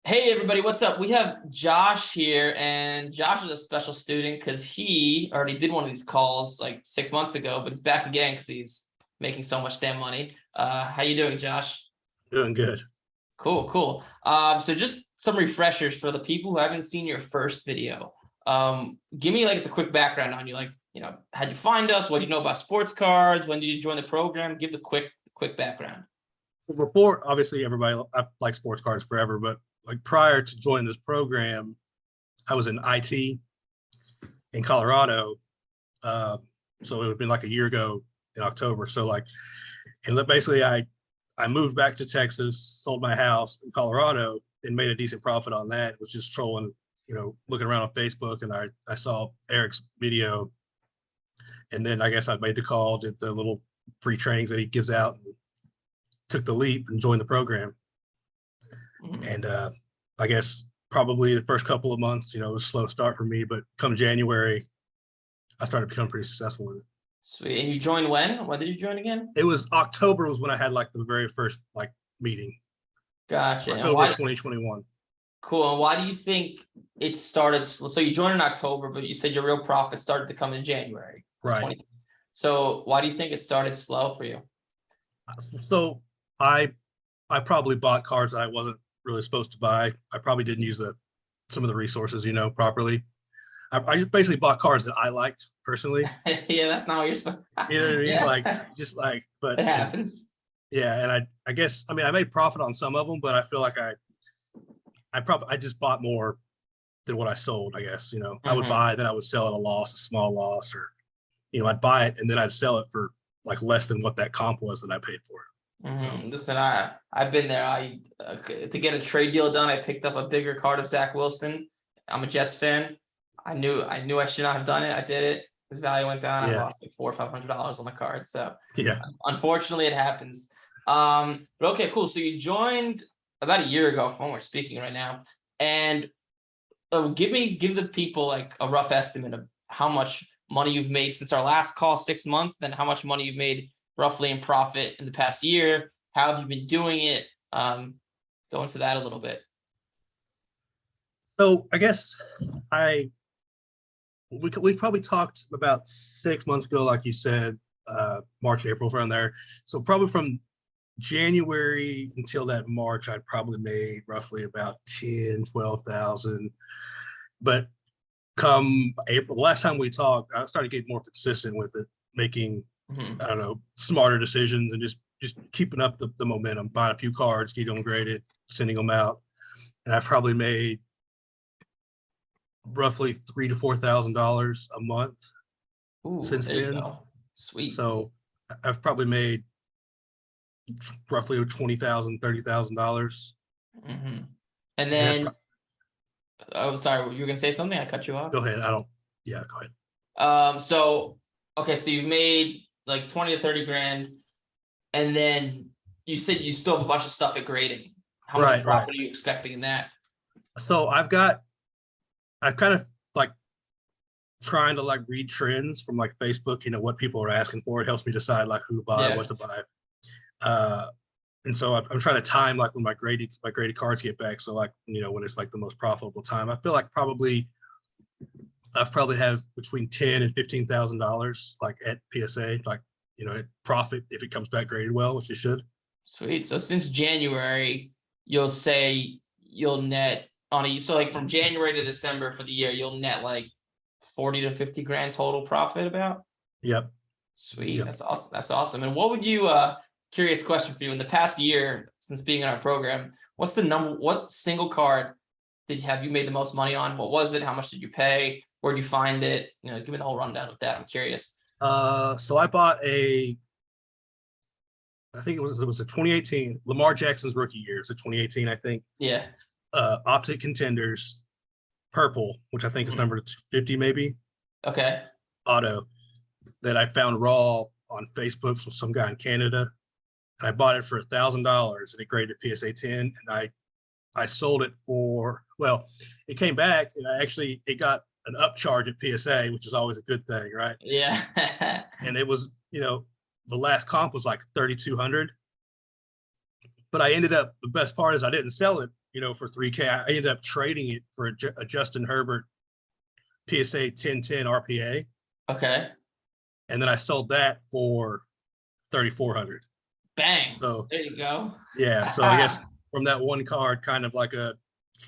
Hey everybody, what's up? We have Josh here, and Josh is a special student because he already did one of these calls like 6 months ago, but he's back again because he's making so much damn money. How you doing, Josh? Doing good. Cool. So just some refreshers for the people who haven't seen your first video. Give me like the quick background on you, like, how'd you find us? What do you know about sports cards? When did you join the program? Give the quick background. Before, obviously, everybody I like sports cards forever, but like prior to joining this program, I was in IT in Colorado. So it would have been like a year ago in October. So like, and basically, I moved back to Texas, sold my house in Colorado, and made a decent profit on that. Was just trolling, looking around on Facebook, and I saw Eric's video, and then I guess I made the call, did the little free trainings that he gives out, and took the leap and joined the program. And I guess probably the first couple of months, it was a slow start for me, but come January, I started becoming pretty successful with it. Sweet. And you joined when? When did you join again? It was October was when I had like the very first like meeting. Gotcha. October 2021. Cool. And why do you think it started? So you joined in October, but you said your real profit started to come in January. Right. So why do you think it started slow for you? So I probably bought cards that I wasn't really supposed to buy. I probably didn't use some of the resources, properly. I basically bought cards that I liked personally. Yeah, that's not what you're supposed to. You know what I mean? Yeah. But it happens. Yeah, and I guess I made profit on some of them, but I feel like I just bought more than what I sold. I guess I would buy, then I would sell at a small loss, or I'd buy it and then I'd sell it for like less than what that comp was that I paid for it. So. Listen, I've been there. To get a trade deal done, I picked up a bigger card of Zach Wilson. I'm a Jets fan. I knew I should not have done it. I did it. His value went down. Yeah. I lost like $400 or $500 on the card. So yeah, unfortunately, it happens. But okay, cool. So you joined about a year ago, from when we're speaking right now, and give the people like a rough estimate of how much money you've made since our last call, 6 months. Then how much money you've made roughly in profit in the past year. How have you been doing it? Go into that a little bit. So I guess we probably talked about 6 months ago, like you said, March, April, around there. So probably from January until that March, I'd probably made roughly about 12,000. But come April, the last time we talked, I started getting more consistent with it, making, I don't know, smarter decisions and just keeping up the momentum, buying a few cards, getting them graded, sending them out. And I've probably made roughly $3,000 to $4,000 a month. Since then. Sweet. So I've probably made roughly $20,000, $30,000. And then, oh, sorry, you were gonna say something? I cut you off. Go ahead. Yeah, go ahead. So okay, so you've made like 20 to 30 grand, and then you said you still have a bunch of stuff at grading. How much profit are you expecting in that? So I've kind of like trying to like read trends from like Facebook, what people are asking for. It helps me decide like who to buy, what to buy. And so I'm trying to time like when my graded cards get back. So like, when it's like the most profitable time. I feel like I've probably have between $10,000 and $15,000 like at PSA, like, at profit if it comes back graded well, which it should. Sweet. So since January, you'll say you'll net so like from January to December for the year, you'll net like 40 to 50 grand total profit about? Yep. Sweet. Yep. That's awesome. And what would you, curious question for you, in the past year since being in our program, what single card have you made the most money on? What was it? How much did you pay? Where'd you find it? Give me the whole rundown of that. I'm curious. So I bought I think it was a 2018 Lamar Jackson's rookie year. It's a 2018, I think. Yeah. Optic Contenders purple, which I think is number 250 maybe. Okay. Auto that I found raw on Facebook from some guy in Canada. And I bought it for $1,000 and it graded PSA 10. And I sold it for, well, it came back and it got an upcharge at PSA, which is always a good thing, right? Yeah. And it was, the last comp was like 3,200. but I ended up, the best part is I didn't sell it, for 3K. I ended up trading it for a Justin Herbert PSA 1010 RPA. Okay. And then I sold that for 3,400. Bang. So There you go. yeah, so I guess from that one card, kind of like a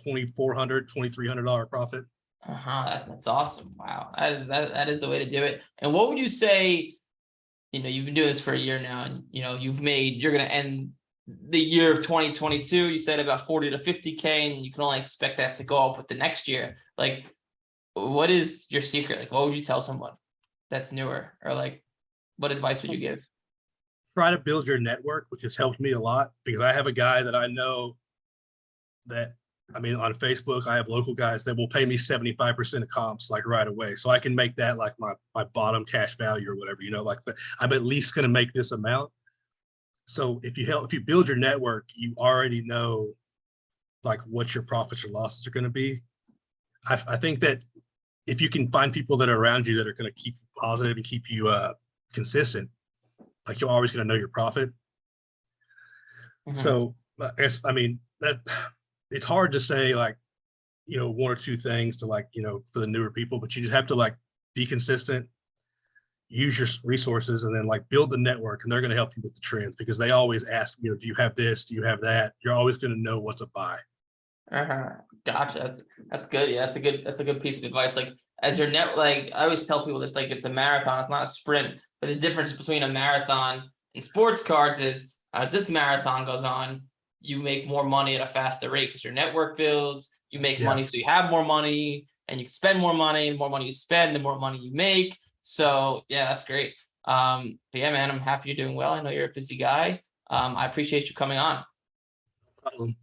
$2,300 profit. That's awesome. Wow. That is the way to do it. And what would you say, you've been doing this for a year now, and you're going to end the year of 2022, you said about 40 to 50K, and you can only expect that to go up with the next year. Like, what is your secret? Like, what would you tell someone that's newer, or like, what advice would you give? Try to build your network, which has helped me a lot, because I have a guy that I know that, on Facebook, I have local guys that will pay me 75% of comps like right away. So I can make that like my bottom cash value or whatever, I'm at least going to make this amount. So if you build your network, you already know like what your profits or losses are going to be. I think that if you can find people that are around you that are going to keep you positive and keep you consistent, like you're always going to know your profit. So I guess, that it's hard to say like, one or two things to like, for the newer people, but you just have to like be consistent, use your resources, and then like build the network, and they're going to help you with the trends, because they always ask, do you have this? Do you have that? You're always going to know what to buy. Gotcha. That's good. Yeah, that's a good piece of advice. Like, as your like, I always tell people this, like, it's a marathon, it's not a sprint. But the difference between a marathon and sports cards is, as this marathon goes on, you make more money at a faster rate because your network builds, you make money, so you have more money, and you can spend more money, and the more money you spend, the more money you make. So yeah, that's great. But yeah, man, I'm happy you're doing well. I know you're a busy guy. I appreciate you coming on. No problem.